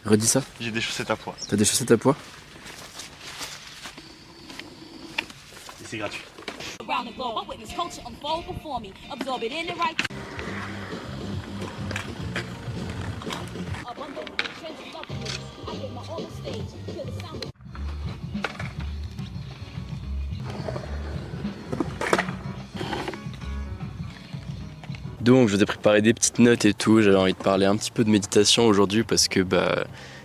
Redis ça. J'ai des chaussettes à poids. T'as des chaussettes à poids? Et c'est gratuit. Around the globe, I witness culture unfold before me. Absorb it in the right. Abundant, trenches up with me. I get my all the stage. Feel the sound. Donc je vous ai préparé des petites notes et tout, j'avais envie de parler un petit peu de méditation aujourd'hui parce que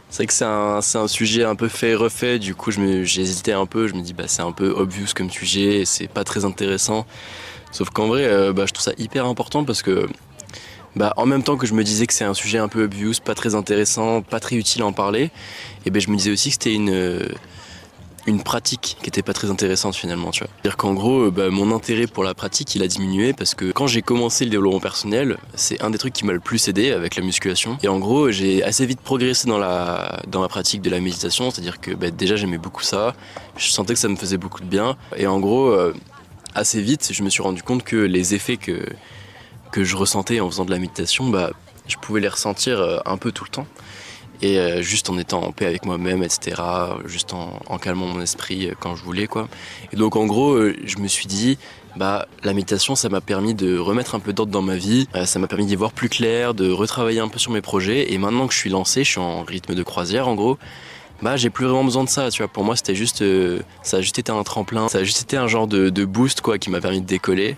c'est vrai que c'est un sujet un peu fait et refait, du coup j'ai hésité un peu, je me dis c'est un peu obvious comme sujet et c'est pas très intéressant. Sauf qu'en vrai je trouve ça hyper important parce que en même temps que je me disais que c'est un sujet un peu obvious, pas très intéressant, pas très utile à en parler, et je me disais aussi que c'était une pratique qui était pas très intéressante finalement, tu vois. C'est-à-dire qu'en gros, mon intérêt pour la pratique, il a diminué parce que quand j'ai commencé le développement personnel, c'est un des trucs qui m'a le plus aidé avec la musculation. Et en gros, j'ai assez vite progressé dans ma pratique de la méditation, c'est-à-dire que déjà j'aimais beaucoup ça, je sentais que ça me faisait beaucoup de bien. Et en gros, assez vite, je me suis rendu compte que les effets que je ressentais en faisant de la méditation, je pouvais les ressentir un peu tout le temps. Et juste en étant en paix avec moi-même, etc. Juste en calmant mon esprit quand je voulais, quoi. Et donc en gros, je me suis dit, la méditation, ça m'a permis de remettre un peu d'ordre dans ma vie, ça m'a permis d'y voir plus clair, de retravailler un peu sur mes projets. Et maintenant que je suis lancé, je suis en rythme de croisière en gros, j'ai plus vraiment besoin de ça, tu vois. Pour moi, c'était juste, ça a juste été un tremplin, ça a juste été un genre de boost, quoi, qui m'a permis de décoller.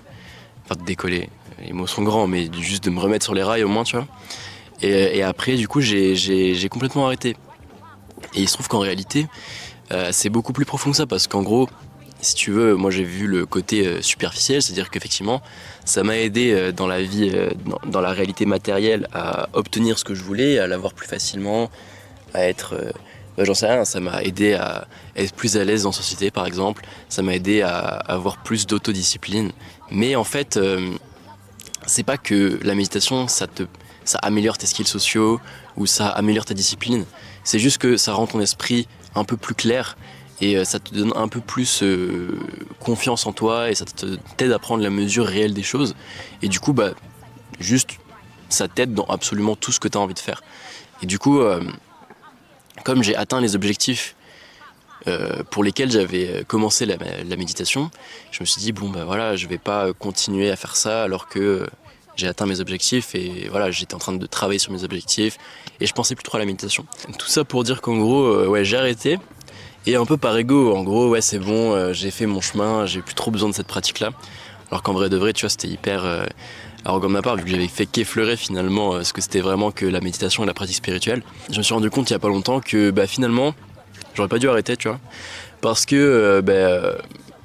Enfin, de décoller, les mots sont grands, mais juste de me remettre sur les rails au moins, tu vois. Et après, du coup, j'ai complètement arrêté. Et il se trouve qu'en réalité, c'est beaucoup plus profond que ça, parce qu'en gros, si tu veux, moi j'ai vu le côté superficiel, c'est-à-dire qu'effectivement, ça m'a aidé dans la vie, dans la réalité matérielle, à obtenir ce que je voulais, à l'avoir plus facilement, à être... j'en sais rien, ça m'a aidé à être plus à l'aise en société, par exemple. Ça m'a aidé à avoir plus d'autodiscipline. Mais en fait, c'est pas que la méditation, ça améliore tes skills sociaux ou ça améliore ta discipline. C'est juste que ça rend ton esprit un peu plus clair et ça te donne un peu plus confiance en toi et ça t'aide à prendre la mesure réelle des choses. Et du coup, juste, ça t'aide dans absolument tout ce que tu as envie de faire. Et du coup, comme j'ai atteint les objectifs pour lesquels j'avais commencé la méditation, je me suis dit, voilà, je vais pas continuer à faire ça alors que j'ai atteint mes objectifs et voilà, j'étais en train de travailler sur mes objectifs et je pensais plus trop à la méditation. Tout ça pour dire qu'en gros, j'ai arrêté et un peu par ego, en gros, ouais, c'est bon, j'ai fait mon chemin, j'ai plus trop besoin de cette pratique-là. Alors qu'en vrai de vrai, tu vois, c'était hyper arrogant de ma part vu que j'avais fait qu'effleurer finalement ce que c'était vraiment que la méditation et la pratique spirituelle. Je me suis rendu compte il y a pas longtemps que finalement, j'aurais pas dû arrêter, tu vois, parce que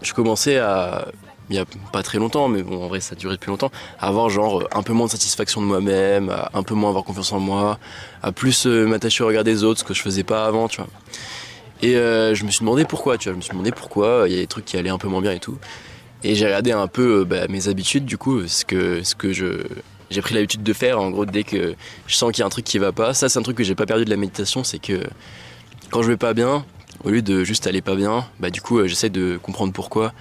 je commençais à, il y a pas très longtemps, mais bon, en vrai, ça a duré depuis longtemps, à avoir genre un peu moins de satisfaction de moi-même, à un peu moins avoir confiance en moi, à plus m'attacher au regard des autres, ce que je faisais pas avant, tu vois. Et je me suis demandé pourquoi, tu vois, je me suis demandé pourquoi il y a des trucs qui allaient un peu moins bien et tout. Et j'ai regardé un peu mes habitudes, du coup, ce que j'ai pris l'habitude de faire, en gros, dès que je sens qu'il y a un truc qui va pas. Ça, c'est un truc que j'ai pas perdu de la méditation, c'est que quand je vais pas bien, au lieu de juste aller pas bien, du coup j'essaie de comprendre pourquoi.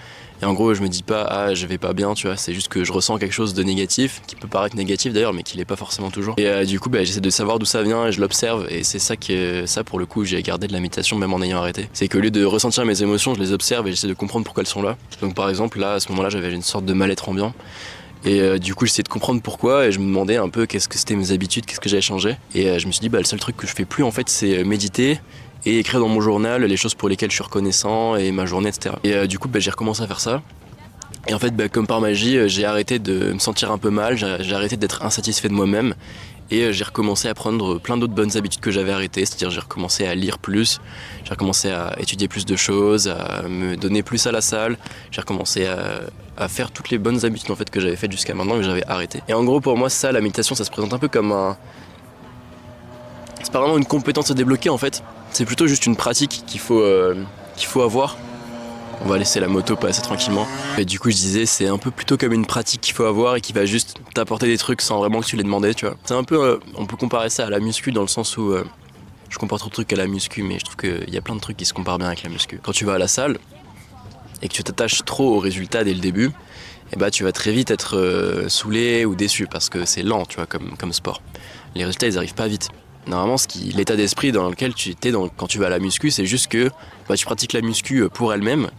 Et en gros je me dis pas je vais pas bien, tu vois, c'est juste que je ressens quelque chose de négatif, qui peut paraître négatif d'ailleurs mais qui l'est pas forcément toujours. Et du coup j'essaie de savoir d'où ça vient et je l'observe et c'est ça pour le coup j'ai gardé de la méditation même en ayant arrêté. C'est qu'au lieu de ressentir mes émotions, je les observe et j'essaie de comprendre pourquoi elles sont là. Donc par exemple là à ce moment-là j'avais une sorte de mal-être ambiant. Et du coup j'essayais de comprendre pourquoi et je me demandais un peu qu'est-ce que c'était mes habitudes, qu'est-ce que j'avais changé. Et je me suis dit le seul truc que je fais plus en fait c'est méditer et écrire dans mon journal les choses pour lesquelles je suis reconnaissant et ma journée, etc. Et du coup j'ai recommencé à faire ça. Et en fait comme par magie j'ai arrêté de me sentir un peu mal, j'ai arrêté d'être insatisfait de moi-même. Et j'ai recommencé à prendre plein d'autres bonnes habitudes que j'avais arrêtées, c'est-à-dire j'ai recommencé à lire plus, j'ai recommencé à étudier plus de choses, à me donner plus à la salle, j'ai recommencé à faire toutes les bonnes habitudes en fait que j'avais faites jusqu'à maintenant que j'avais arrêté. Et en gros pour moi ça, la méditation, ça se présente un peu comme c'est pas vraiment une compétence à débloquer en fait, c'est plutôt juste une pratique qu'il faut avoir. On va laisser la moto passer tranquillement. Et du coup je disais c'est un peu plutôt comme une pratique qu'il faut avoir et qui va juste t'apporter des trucs sans vraiment que tu les demandé, tu vois. C'est un peu, on peut comparer ça à la muscu dans le sens où je compare trop de trucs à la muscu mais je trouve qu'il y a plein de trucs qui se comparent bien avec la muscu. Quand tu vas à la salle et que tu t'attaches trop au résultat dès le début, et tu vas très vite être saoulé ou déçu parce que c'est lent, tu vois, comme sport. Les résultats ils arrivent pas vite. Normalement, l'état d'esprit dans lequel tu étais quand tu vas à la muscu, c'est juste que tu pratiques la muscu pour elle-même.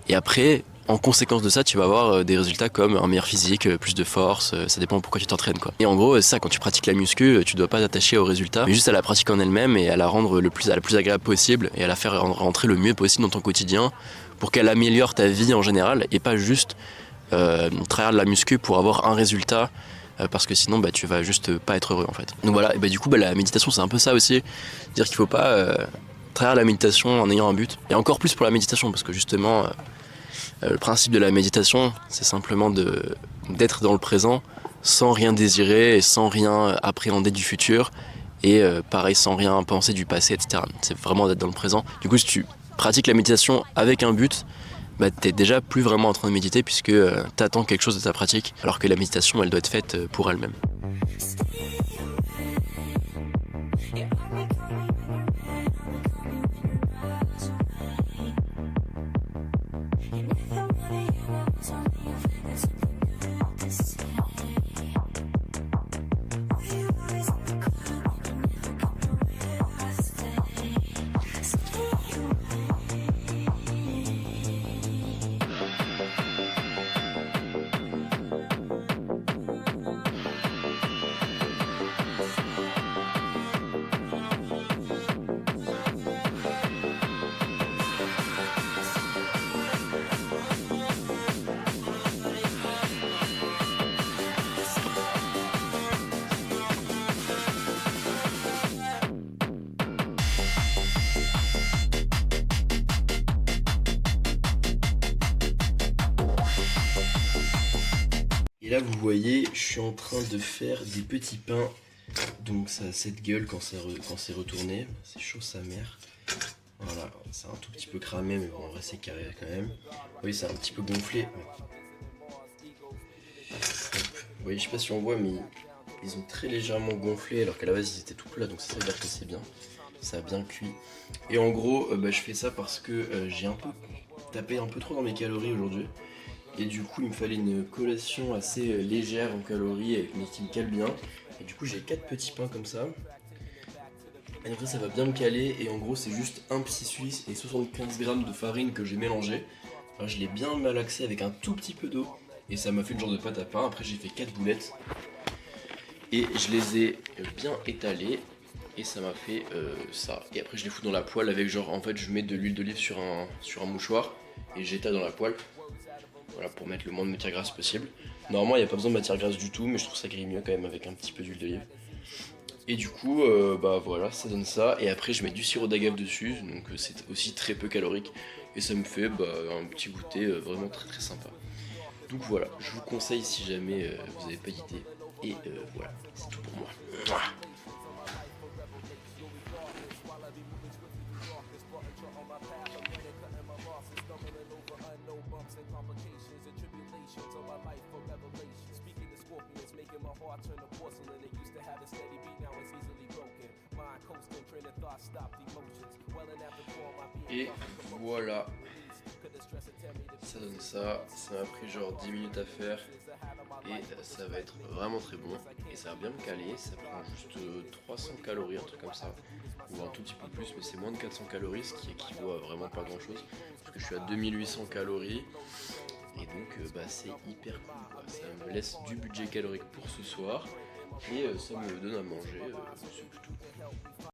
Et après, en conséquence de ça, tu vas avoir des résultats comme un meilleur physique, plus de force, ça dépend pourquoi tu t'entraînes quoi. Et en gros, c'est ça, quand tu pratiques la muscu, tu dois pas t'attacher aux résultats, mais juste à la pratique en elle-même et à la rendre la plus agréable possible et à la faire rentrer le mieux possible dans ton quotidien pour qu'elle améliore ta vie en général et pas juste travailler de la muscu pour avoir un résultat parce que sinon tu vas juste pas être heureux en fait. Donc voilà, et du coup la méditation c'est un peu ça aussi, dire qu'il faut pas travailler la méditation en ayant un but, et encore plus pour la méditation parce que justement le principe de la méditation c'est simplement d'être dans le présent sans rien désirer et sans rien appréhender du futur et pareil sans rien penser du passé, etc. C'est vraiment d'être dans le présent. Du coup si tu pratiques la méditation avec un but, t'es déjà plus vraiment en train de méditer puisque t'attends quelque chose de ta pratique, alors que la méditation elle doit être faite pour elle-même. Et là vous voyez, je suis en train de faire des petits pains. Donc ça a cette gueule quand c'est retourné. C'est chaud sa mère. Voilà, c'est un tout petit peu cramé mais bon en vrai c'est carré quand même. Oui c'est un petit peu gonflé. Vous voyez, je sais pas si on voit mais ils ont très légèrement gonflé alors qu'à la base ils étaient tout plats, donc ça veut dire que c'est bien. Ça a bien cuit. Et en gros je fais ça parce que j'ai un peu tapé un peu trop dans mes calories aujourd'hui. Et du coup il me fallait une collation assez légère en calories mais qui me cale bien. Et du coup j'ai 4 petits pains comme ça. Et après ça va bien me caler et en gros c'est juste un petit suisse et 75 grammes de farine que j'ai mélangé. Alors, je l'ai bien malaxé avec un tout petit peu d'eau et ça m'a fait le genre de pâte à pain. Après j'ai fait 4 boulettes et je les ai bien étalées et ça m'a fait ça. Et après je les fous dans la poêle avec genre en fait je mets de l'huile d'olive sur un mouchoir et j'étale dans la poêle. Voilà, pour mettre le moins de matière grasse possible. Normalement il n'y a pas besoin de matière grasse du tout mais je trouve ça grille mieux quand même avec un petit peu d'huile d'olive. Et du coup voilà ça donne ça et après je mets du sirop d'agave dessus donc c'est aussi très peu calorique et ça me fait un petit goûter vraiment très très sympa. Donc voilà, je vous conseille si jamais vous n'avez pas d'idée et voilà, c'est tout pour moi. Et voilà, ça donne ça, ça m'a pris genre 10 minutes à faire et ça va être vraiment très bon et ça va bien me caler, ça prend juste 300 calories, un truc comme ça, ou un tout petit peu plus mais c'est moins de 400 calories ce qui équivaut à vraiment pas grand chose parce que je suis à 2800 calories et donc c'est hyper cool quoi. Ça me laisse du budget calorique pour ce soir et ça me donne à manger, c'est plutôt cool.